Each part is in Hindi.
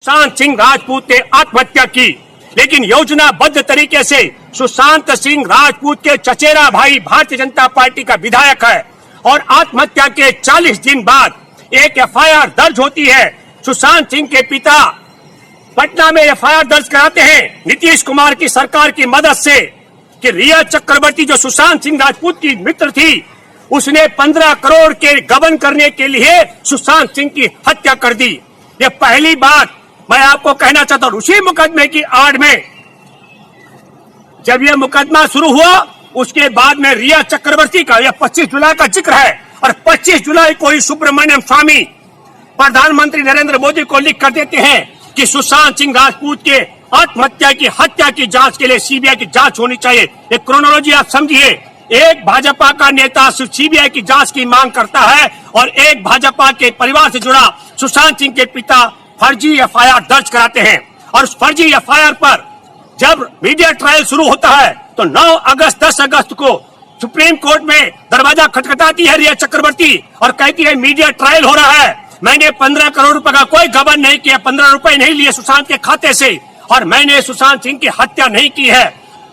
सुशांत सिंह राजपूत ने आत्महत्या की, लेकिन योजनाबद्ध तरीके से सुशांत सिंह राजपूत के चचेरा भाई भारतीय जनता पार्टी का विधायक है और आत्महत्या के 40 दिन बाद एक एफआईआर दर्ज होती है। सुशांत सिंह के पिता पटना में एफआईआर दर्ज कराते हैं नीतीश कुमार की सरकार की मदद से कि रिया चक्रवर्ती जो सुशांत सिंह राजपूत की मित्र थी, उसने 15 करोड़ के गबन करने के लिए सुशांत सिंह की हत्या कर दी। ये पहली बात मैं आपको कहना चाहता हूं। उसी मुकदमे की आड़ में जब यह मुकदमा शुरू हुआ, उसके बाद में रिया चक्रवर्ती का यह 25 जुलाई का जिक्र है और 25 जुलाई को ही सुब्रमण्यम स्वामी प्रधानमंत्री नरेंद्र मोदी को लिख कर देते हैं कि सुशांत सिंह राजपूत के आत्महत्या की हत्या की जांच के लिए सीबीआई की जांच होनी चाहिए। एक क्रोनोलॉजी आप समझिए। एक भाजपा का नेता सीबीआई की जांच की मांग करता है और एक भाजपा के परिवार से जुड़ा सुशांत सिंह के पिता फर्जी एफआईआर दर्ज कराते हैं और उस फर्जी एफआईआर पर जब मीडिया ट्रायल शुरू होता है तो 9 अगस्त 10 अगस्त को सुप्रीम कोर्ट में दरवाजा खटखटाती है रिया चक्रवर्ती और कहती है मीडिया ट्रायल हो रहा है, मैंने 15 करोड़ रुपए का कोई गबन नहीं किया, 15 रुपए नहीं लिए सुशांत के खाते से और मैंने सुशांत सिंह की हत्या नहीं की है।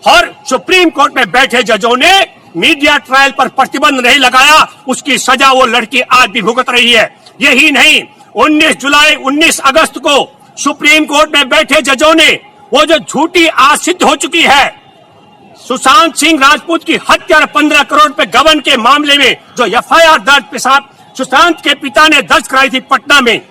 और सुप्रीम कोर्ट में बैठे जजों ने मीडिया ट्रायल पर प्रतिबंध नहीं लगाया, उसकी सजा वो लड़की आज भी भुगत रही है। यही नहीं, 19 अगस्त को सुप्रीम कोर्ट में बैठे जजों ने वो जो झूठी आज सिद्ध हो चुकी है सुशांत सिंह राजपूत की हत्या और 15 करोड़ रुपए गबन के मामले में जो एफआईआर दर्ज पेशाब सुशांत के पिता ने दर्ज कराई थी पटना में,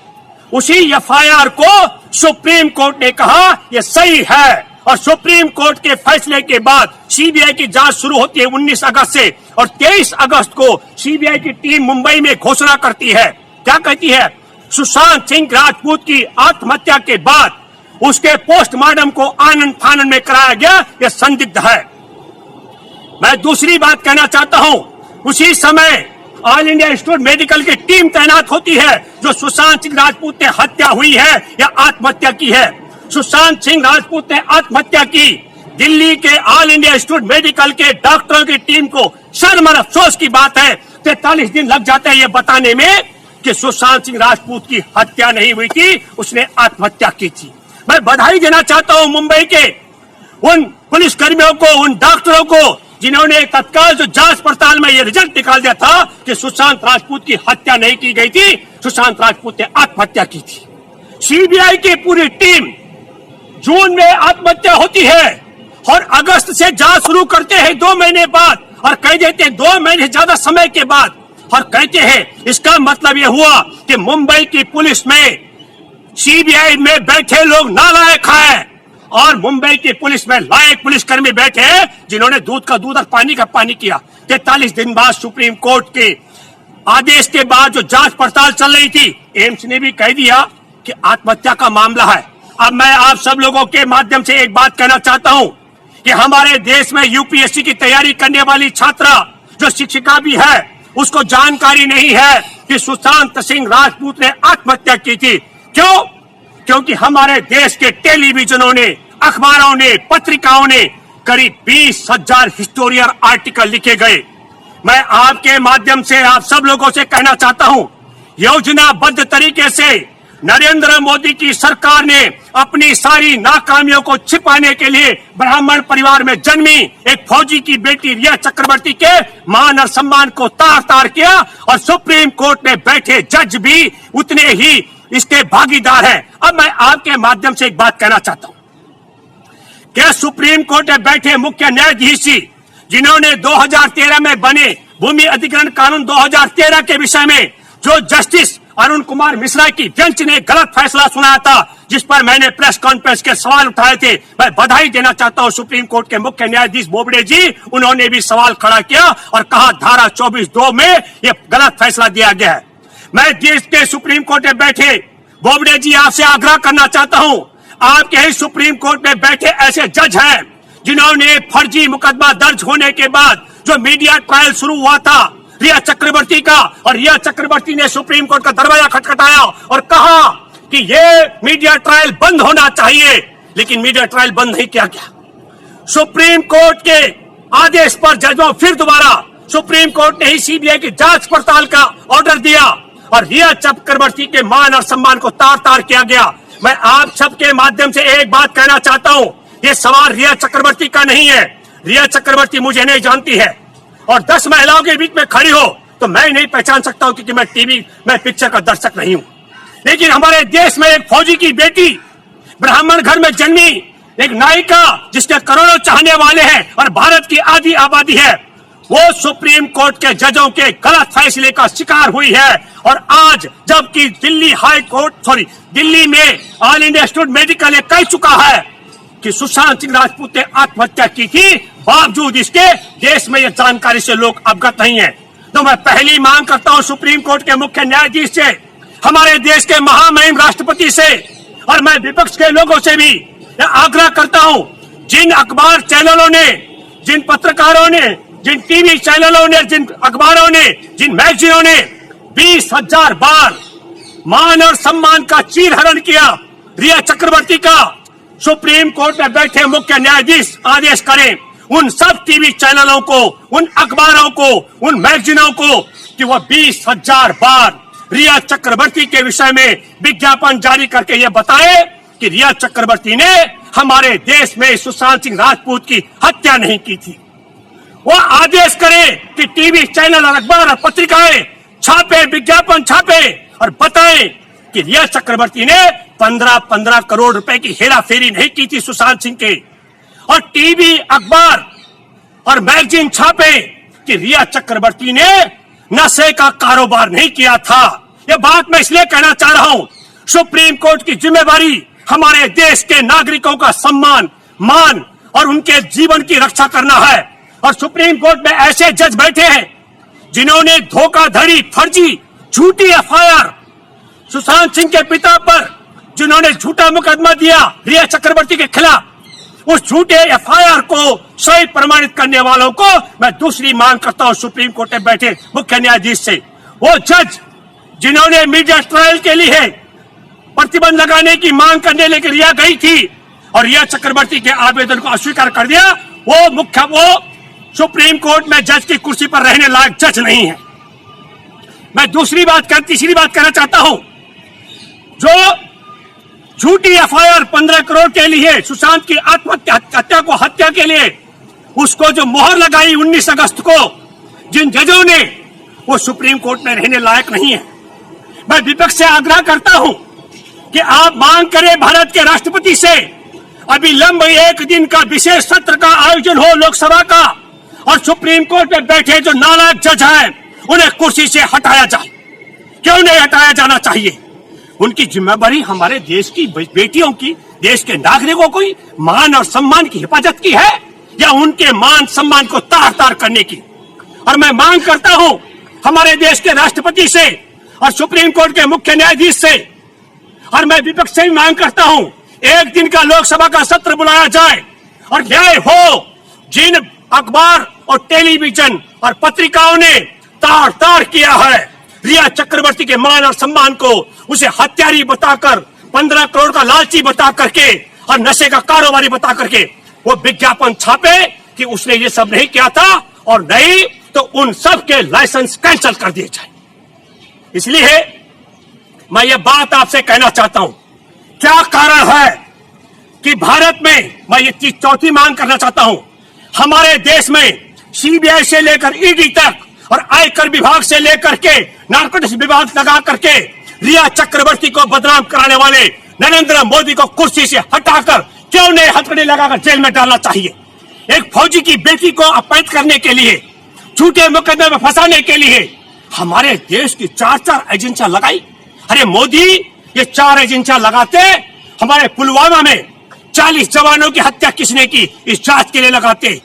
उसी एफआईआर को सुप्रीम कोर्ट ने कहा यह सही है और सुप्रीम कोर्ट के फैसले के बाद सीबीआई की जांच शुरू होती है 19 अगस्त से और 23 अगस्त को सीबीआई की टीम मुंबई में घोषणा करती है। क्या कहती है? सुशांत सिंह राजपूत की आत्महत्या के बाद उसके पोस्टमार्टम को आनंद फानंद में कराया गया, यह संदिग्ध है। मैं दूसरी बात कहना चाहता हूं, उसी समय ऑल इंडिया इंस्टीट्यूट मेडिकल की टीम तैनात होती है जो सुशांत सिंह राजपूत ने हत्या हुई है या आत्महत्या की है। सुशांत सिंह राजपूत ने आत्महत्या की, दिल्ली के ऑल इंडिया इंस्टीट्यूट मेडिकल के डॉक्टरों की टीम को शर्म और अफसोस की बात है 43 दिन लग जाते हैं ये बताने में कि सुशांत सिंह राजपूत की हत्या नहीं हुई थी, उसने आत्महत्या की थी। मैं बधाई देना चाहता हूं मुंबई के उन पुलिसकर्मियों को, उन डॉक्टरों को जिन्होंने तत्काल जो जांच पड़ताल में ये रिजल्ट निकाल दिया था कि सुशांत राजपूत की हत्या नहीं की गई थी, सुशांत राजपूत ने आत्महत्या की थी। सीबीआई की पूरी टीम जून में आत्महत्या होती है और अगस्त से जांच शुरू करते हैं 2 महीने बाद और कह देते हैं 2 महीने ज्यादा समय के बाद और कहते हैं इसका मतलब यह हुआ कि मुंबई की पुलिस में सीबीआई में बैठे लोग नालायक हैं और मुंबई की पुलिस में लायक पुलिसकर्मी बैठे हैं जिन्होंने दूध का दूध और पानी का पानी किया। 43 दिन बाद सुप्रीम कोर्ट के आदेश के बाद जो जांच पड़ताल चल रही थी, एम्स ने भी कह दिया कि आत्महत्या का मामला है। अब मैं आप सब लोगों के माध्यम से एक बात कहना चाहता हूं कि हमारे देश में यूपीएससी की तैयारी करने वाली छात्रा जो शिक्षिका भी है, उसको जानकारी नहीं है कि सुशांत सिंह राजपूत ने आत्महत्या की थी। क्यों? क्योंकि हमारे देश के टेलीविजनों ने, अखबारों ने, पत्रिकाओं ने करीब 20,000 हिस्टोरियल आर्टिकल लिखे गए। मैं आपके माध्यम से आप सब लोगों से कहना चाहता हूं, योजनाबद्ध तरीके से नरेंद्र मोदी की सरकार ने अपनी सारी नाकामियों को छिपाने के लिए ब्राह्मण परिवार में जन्मी एक फौजी की बेटी रिया चक्रवर्ती के मान और सम्मान को तार तार किया और सुप्रीम कोर्ट में बैठे जज भी उतने ही इसके भागीदार हैं। अब मैं आपके माध्यम से एक बात कहना चाहता हूं, क्या सुप्रीम कोर्ट में बैठे मुख्य न्यायाधीश जिन्होंने 2013 में बने भूमि अधिग्रहण कानून 2013 के विषय में जो जस्टिस अरुण कुमार मिश्रा की बेंच ने गलत फैसला सुनाया था, जिस पर मैंने प्रेस कॉन्फ्रेंस के सवाल उठाए थे, मैं बधाई देना चाहता हूं सुप्रीम कोर्ट के मुख्य न्यायाधीश बोबडे जी, उन्होंने भी सवाल खड़ा किया और कहा धारा 24(2) में यह गलत फैसला दिया गया है। मैं देश के सुप्रीम कोर्ट में बैठे बोबडे जी आपसे आग्रह करना चाहता हूं, आपके ही सुप्रीम कोर्ट में बैठे ऐसे जज हैं जिन्होंने फर्जी मुकदमा दर्ज होने के बाद जो मीडिया ट्रायल शुरू हुआ था रिया चक्रवर्ती का, और रिया चक्रवर्ती ने सुप्रीम कोर्ट का दरवाजा खटखटाया और कहा कि ये मीडिया ट्रायल बंद होना चाहिए, लेकिन मीडिया ट्रायल बंद नहीं किया गया। सुप्रीम कोर्ट के आदेश पर जजों फिर दोबारा सुप्रीम कोर्ट ने ही सीबीआई की जांच पड़ताल का ऑर्डर दिया और रिया चक्रवर्ती के मान और सम्मान को तार तार किया गया। मैं आप सबके माध्यम से एक बात कहना चाहता हूं, ये सवाल रिया चक्रवर्ती का नहीं है। रिया चक्रवर्ती मुझे नहीं जानती है और 10 महिलाओं के बीच में खड़ी हो तो मैं नहीं पहचान सकता हूं, क्योंकि मैं पिक्चर का दर्शक नहीं हूं। लेकिन हमारे देश में एक फौजी की बेटी, ब्राह्मण घर में जन्मी एक नायिका जिसके करोड़ों चाहने वाले हैं और भारत की आधी आबादी है, वो सुप्रीम कोर्ट के जजों के गलत फैसले का शिकार हुई है। और आज जबकि दिल्ली में ऑल इंडिया इंस्टीट्यूट मेडिकल कह चुका है कि सुशांत सिंह राजपूत ने आत्महत्या की थी, बावजूद इसके देश में यह जानकारी से लोग अवगत नहीं है। तो मैं पहली मांग करता हूं सुप्रीम कोर्ट के मुख्य न्यायाधीश से, हमारे देश के महामहिम राष्ट्रपति से और मैं विपक्ष के लोगों से भी आग्रह करता हूं, जिन अखबार चैनलों ने, जिन पत्रकारों ने, जिन टीवी चैनलों ने, जिन अखबारों ने, जिन मैगजीनों ने 20,000 बार मान और सम्मान का चीरहरण किया रिया चक्रवर्ती का, सुप्रीम कोर्ट में बैठे मुख्य न्यायाधीश आदेश करें उन सब टीवी चैनलों को, उन अखबारों को, उन मैगजीनों को कि वह 20,000 बार रिया चक्रवर्ती के विषय में विज्ञापन जारी करके यह बताए कि रिया चक्रवर्ती ने हमारे देश में सुशांत सिंह राजपूत की हत्या नहीं की थी। वो आदेश करे कि टीवी चैनल और अखबार और पत्रिकाएं छापे, विज्ञापन छापे और बताएं कि रिया चक्रवर्ती ने 15-15 करोड़ रुपए की हेराफेरी नहीं की थी सुशांत सिंह के, और टीवी, अखबार और मैगजीन छापे कि रिया चक्रवर्ती ने नशे का कारोबार नहीं किया था। यह बात मैं इसलिए कहना चाह रहा हूं, सुप्रीम कोर्ट की जिम्मेवारी हमारे देश के नागरिकों का सम्मान, मान और उनके जीवन की रक्षा करना है। और सुप्रीम कोर्ट में ऐसे जज बैठे हैं जिन्होंने धोखाधड़ी, फर्जी, झूठी एफआईआर सुशांत सिंह के पिता पर, जिन्होंने झूठा मुकदमा दिया रिया चक्रवर्ती के खिलाफ, उस झूठे एफआईआर को सही प्रमाणित करने वालों को मैं दूसरी मांग करता हूं सुप्रीम कोर्ट में बैठे मुख्य न्यायाधीश से, वो जज जिन्होंने मीडिया ट्रायल के लिए प्रतिबंध लगाने की मांग करने लेकर रिया गई थी और रिया चक्रवर्ती के आवेदन को अस्वीकार कर दिया, वो सुप्रीम कोर्ट में जज की कुर्सी पर रहने लायक जज नहीं है। मैं तीसरी बात कहना चाहता हूं, जो झूठी एफआईआर 15 करोड़ के लिए सुशांत की हत्या के लिए उसको जो मोहर लगाई 19 अगस्त को जिन जजों ने, वो सुप्रीम कोर्ट में रहने लायक नहीं है। मैं विपक्ष से आग्रह करता हूं कि आप मांग करें भारत के राष्ट्रपति से अविलंब 1 दिन का विशेष सत्र का आयोजन हो लोकसभा का, और सुप्रीम कोर्ट में बैठे जो नालायक जज हैं उन्हें कुर्सी से हटाया जाए। क्यों नहीं हटाया जाना चाहिए? उनकी जिम्मेदारी हमारे देश की बेटियों की, देश के नागरिकों की मान और सम्मान की हिफाजत की है या उनके मान सम्मान को तार तार करने की? और मैं मांग करता हूं हमारे देश के राष्ट्रपति से और सुप्रीम कोर्ट के मुख्य न्यायाधीश से, और मैं विपक्ष से भी मांग करता हूं 1 दिन का लोकसभा का सत्र बुलाया जाए और न्याय हो। जिन अखबार और टेलीविजन और पत्रिकाओं ने तार तार किया है रिया चक्रवर्ती के मान और सम्मान को, उसे हत्यारी बताकर, 15 करोड़ का लालची बता करके और नशे का कारोबारी बता करके वो विज्ञापन छापे कि उसने ये सब नहीं किया था, और नहीं तो उन सब के लाइसेंस कैंसिल कर दिए जाए। इसलिए मैं ये बात आपसे कहना चाहता हूं, क्या कारण है कि भारत में, मैं ये चौथी मांग करना चाहता हूं, हमारे देश में सीबीआई से लेकर ईडी तक और आयकर विभाग से लेकर के नारकोटिक्स विभाग लगा करके रिया चक्रवर्ती को बदनाम कराने वाले नरेंद्र मोदी को कुर्सी से हटाकर क्यों नहीं हथकड़ी लगाकर जेल में डालना चाहिए? एक फौजी की बेटी को अपमानित करने के लिए, झूठे मुकदमे में फंसाने के लिए हमारे देश की 4 एजेंसियां लगाई। अरे मोदी, ये 4 एजेंसियां लगाते हमारे पुलवामा में 40 जवानों की हत्या किसने की, इस जांच के लिए लगाते।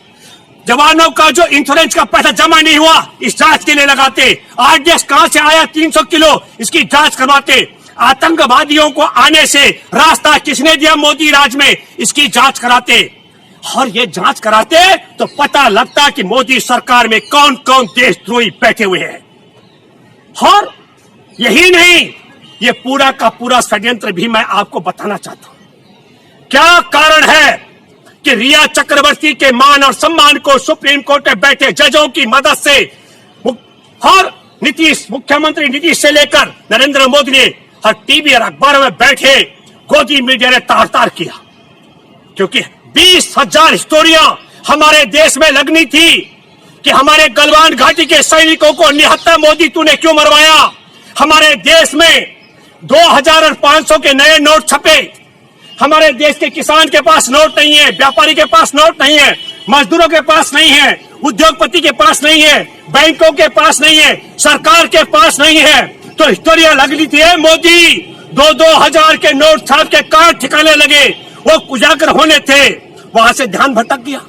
जवानों का जो इंश्योरेंस का पैसा जमा नहीं हुआ, इस जांच के लिए लगाते। आरडीएक्स कहां से आया 300 किलो, इसकी जांच करवाते। आतंकवादियों को आने से रास्ता किसने दिया मोदी राज में, इसकी जांच कराते। और ये जांच कराते तो पता लगता कि मोदी सरकार में कौन कौन देशद्रोही बैठे हुए हैं। और यही नहीं, ये पूरा का पूरा षड्यंत्र भी मैं आपको बताना चाहता हूं। क्या कारण है कि रिया चक्रवर्ती के मान और सम्मान को सुप्रीम कोर्ट में बैठे जजों की मदद से और मुख्यमंत्री नीतीश से लेकर नरेंद्र मोदी ने हर टीवी और अखबारों में बैठे गोदी मीडिया ने तार तार किया, क्योंकि 20,000 हिस्टोरियां हमारे देश में लगनी थी कि हमारे गलवान घाटी के सैनिकों को निहत्था मोदी तूने क्यों मरवाया। हमारे देश में 2000 और 500 के नए नोट छपे। हमारे देश के किसान के पास नोट नहीं है, व्यापारी के पास नोट नहीं है, मजदूरों के पास नहीं है, उद्योगपति के पास नहीं है, बैंकों के पास नहीं है, सरकार के पास नहीं है। तो हिस्टोरिया लगनी थी मोदी। 2-2 हजार के नोट छाप के कहां ठिकाने लगे, वो उजागर होने थे, वहां से ध्यान भटक गया।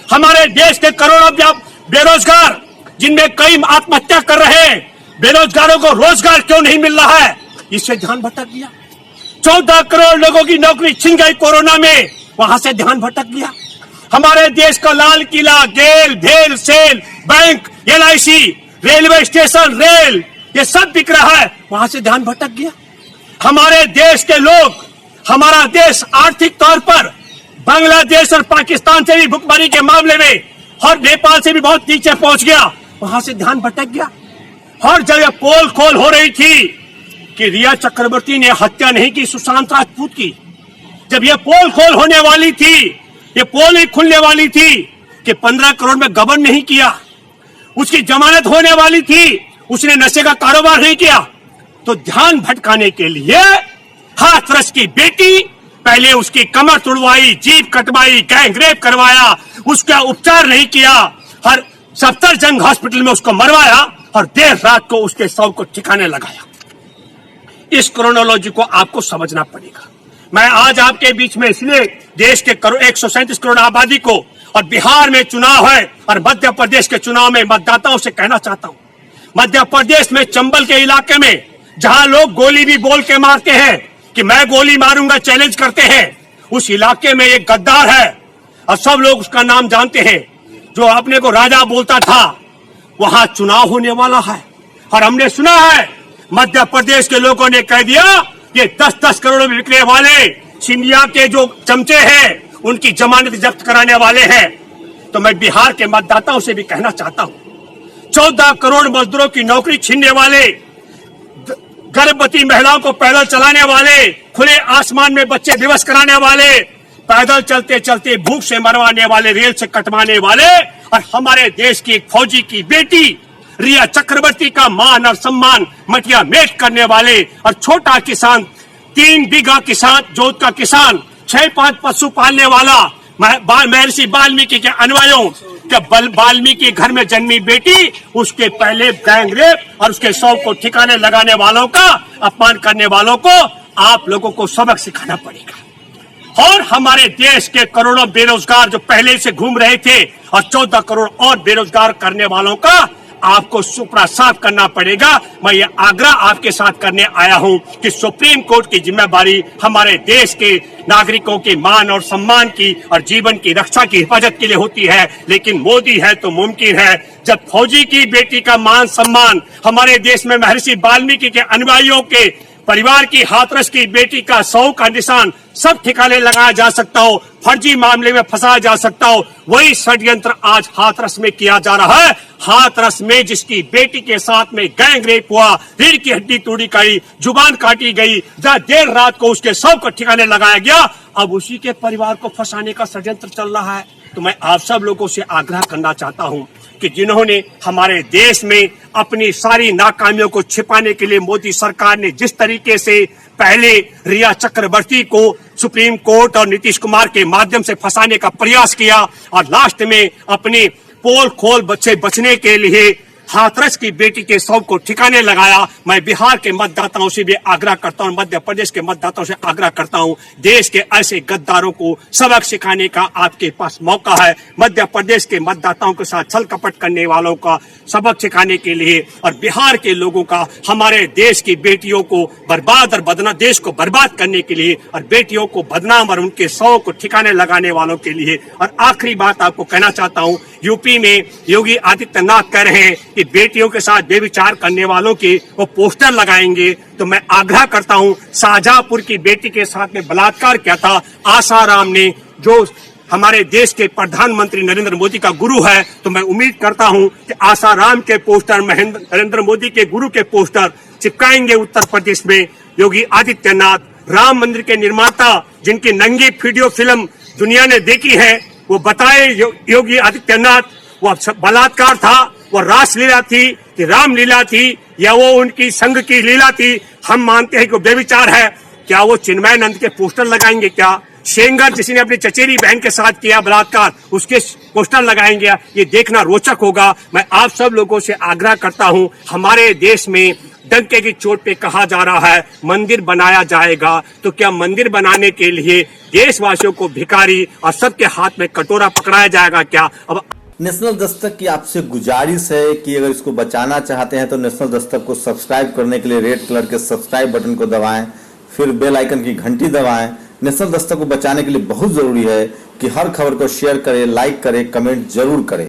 हमारे देश के करोड़ों बेरोजगार, जिनमें कई आत्महत्या कर रहे हैं, बेरोजगारों को रोजगार क्यों नहीं मिल रहा है, इससे ध्यान भटक गया। 14 करोड़ लोगों की नौकरी छिन गई कोरोना में, वहां से ध्यान भटक गया। हमारे देश का लाल किला, गेल, भेल, SAIL, bank, LIC, railway station, rail, ये सब बिक रहा है, वहां से ध्यान भटक गया। हमारे देश के लोग, हमारा देश आर्थिक तौर पर बांग्लादेश और पाकिस्तान से भी भुखमरी के मामले में और नेपाल से भी बहुत नीचे पहुंच गया, वहां से ध्यान भटक गया। हर जगह पोल खोल हो रही थी कि रिया चक्रवर्ती ने हत्या नहीं की सुशांत राजपूत की। जब ये पोल खोल होने वाली थी, ये पोल ही खुलने वाली थी कि 15 करोड़ में गबन नहीं किया, उसकी जमानत होने वाली थी, उसने नशे का कारोबार नहीं किया, तो ध्यान भटकाने के लिए हाथरस की बेटी, पहले उसकी कमर तुड़वाई, जीभ कटवाई, गैंग रेप करवाया, उसका उपचार नहीं किया, हर सफदरजंग हॉस्पिटल में उसको मरवाया और देर रात को उसके शव को ठिकाने लगाया। इस क्रोनोलॉजी को आपको समझना पड़ेगा। मैं आज आपके बीच में इसलिए देश के 137 करोड़ आबादी को, और बिहार में चुनाव है और मध्य प्रदेश के चुनाव में मतदाताओं से कहना चाहता हूं, मध्य प्रदेश में चंबल के इलाके में जहां लोग गोली भी बोल के मारते हैं कि मैं गोली मारूंगा, चैलेंज करते हैं, उस इलाके में एक गद्दार है और सब लोग उसका नाम जानते हैं, जो अपने को राजा बोलता था। वहां चुनाव होने वाला है और हमने सुना है मध्य प्रदेश के लोगों ने कह दिया कि 10-10 करोड़ में बिकने वाले सिंधिया के जो चमचे हैं उनकी जमानत जब्त कराने वाले हैं। तो मैं बिहार के मतदाताओं से भी कहना चाहता हूं, 14 करोड़ मजदूरों की नौकरी छीनने वाले, गर्भवती महिलाओं को पैदल चलाने वाले, खुले आसमान में बच्चे दिवस कराने वाले, पैदल चलते चलते भूख से मरवाने वाले, रेल से कटवाने वाले, और हमारे देश की एक फौजी की बेटी रिया चक्रवर्ती का मान और सम्मान मटिया मेट करने वाले, और छोटा किसान, 3 बीघा किसान जोत का किसान, 6-5 पशु पालने वाला, महर्षि वाल्मीकि के अनुयायियों के वाल्मीकि घर में जन्मी बेटी, उसके पहले गैंग रेप और उसके शव को ठिकाने लगाने वालों का, अपमान करने वालों को आप लोगों को सबक सिखाना पड़ेगा। और हमारे देश के करोड़ों बेरोजगार जो पहले से घूम रहे थे, और 14 करोड़ और बेरोजगार करने वालों का आपको सुपड़ा साफ करना पड़ेगा। मैं ये आग्रह आपके साथ करने आया हूं कि सुप्रीम कोर्ट की जिम्मेदारी हमारे देश के नागरिकों के मान और सम्मान की और जीवन की रक्षा की हिफाजत के लिए होती है, लेकिन मोदी है तो मुमकिन है। जब फौजी की बेटी का मान सम्मान हमारे देश में महर्षि वाल्मीकि के अनुयायियों के परिवार की, हाथरस की बेटी का शव का निशान सब ठिकाने लगाया जा सकता हो, फर्जी मामले में फंसाया जा सकता हो, वही षड्यंत्र आज हाथरस में किया जा रहा है। हाथरस में जिसकी बेटी के साथ में गैंग रेप हुआ, रीढ़ की हड्डी तोड़ी गई, जुबान काटी गई, जहां देर रात को उसके शव को ठिकाने लगाया गया, अब उसी के परिवार को फंसाने का षड्यंत्र चल रहा है। तो मैं आप सब लोगों से आग्रह करना चाहता हूं कि जिन्होंने हमारे देश में अपनी सारी नाकामियों को छिपाने के लिए मोदी सरकार ने जिस तरीके से पहले रिया चक्रवर्ती को सुप्रीम कोर्ट और नीतीश कुमार के माध्यम से फंसाने का प्रयास किया, और लास्ट में अपनी पोल खोल बच्चे बचने के लिए हाथरस की बेटी के शव को ठिकाने लगाया। मैं बिहार के मतदाताओं से भी आग्रह करता हूं, मध्य प्रदेश के मतदाताओं से आग्रह करता हूं, देश के ऐसे गद्दारों को सबक सिखाने का आपके पास मौका है। मध्य प्रदेश के मतदाताओं के साथ छल कपट करने वालों का सबक सिखाने के लिए, और बिहार के लोगों का हमारे देश की बेटियों को बर्बाद और बदनाम, देश को बर्बाद करने के लिए, और बेटियों को बदनाम और उनके शव को ठिकाने लगाने वालों के लिए। और आखिरी बात आपको कहना चाहता हूं, यूपी में योगी आदित्यनाथ कह रहे हैं कि बेटियों के साथ बेविचार करने वालों के वो पोस्टर लगाएंगे। तो मैं आग्रह करता हूं, शाहजहांपुर की बेटी के साथ में बलात्कार किया था आसाराम ने, जो हमारे देश के प्रधानमंत्री नरेंद्र मोदी का गुरु है, तो मैं उम्मीद करता हूं कि आसाराम के पोस्टर, नरेंद्र मोदी के गुरु के पोस्टर चिपकाएंगे उत्तर प्रदेश में योगी आदित्यनाथ। राम मंदिर के निर्माता जिनकी नंगी वीडियो फिल्म दुनिया ने देखी है, वो बताए योगी आदित्यनाथ वो बलात्कार था, वो रासलीला थी कि रामलीला थी, या वो उनकी संघ की लीला थी। हम मानते हैं कि वो बेविचार है। क्या वो चिन्मयानंद के पोस्टर लगाएंगे? क्या शेंगर जिसने अपनी चचेरी बहन के साथ किया बलात्कार, उसके पोस्टर लगाएंगे? ये देखना रोचक होगा। मैं आप सब लोगों से आग्रह करता हूं, हमारे देश में डंके की चोट पे कहा जा रहा है मंदिर बनाया जाएगा, तो क्या मंदिर बनाने के लिए देशवासियों को भिखारी और सबके हाथ में कटोरा पकड़ाया जाएगा क्या? अब नेशनल दस्तक की आपसे गुजारिश है कि अगर इसको बचाना चाहते हैं तो नेशनल दस्तक को सब्सक्राइब करने के लिए रेड कलर के सब्सक्राइब बटन को दबाएं, फिर बेल आइकन की घंटी दबाएं। नेशनल दस्तक को बचाने के लिए बहुत जरूरी है कि हर खबर को शेयर करें, लाइक करें, कमेंट जरूर करें।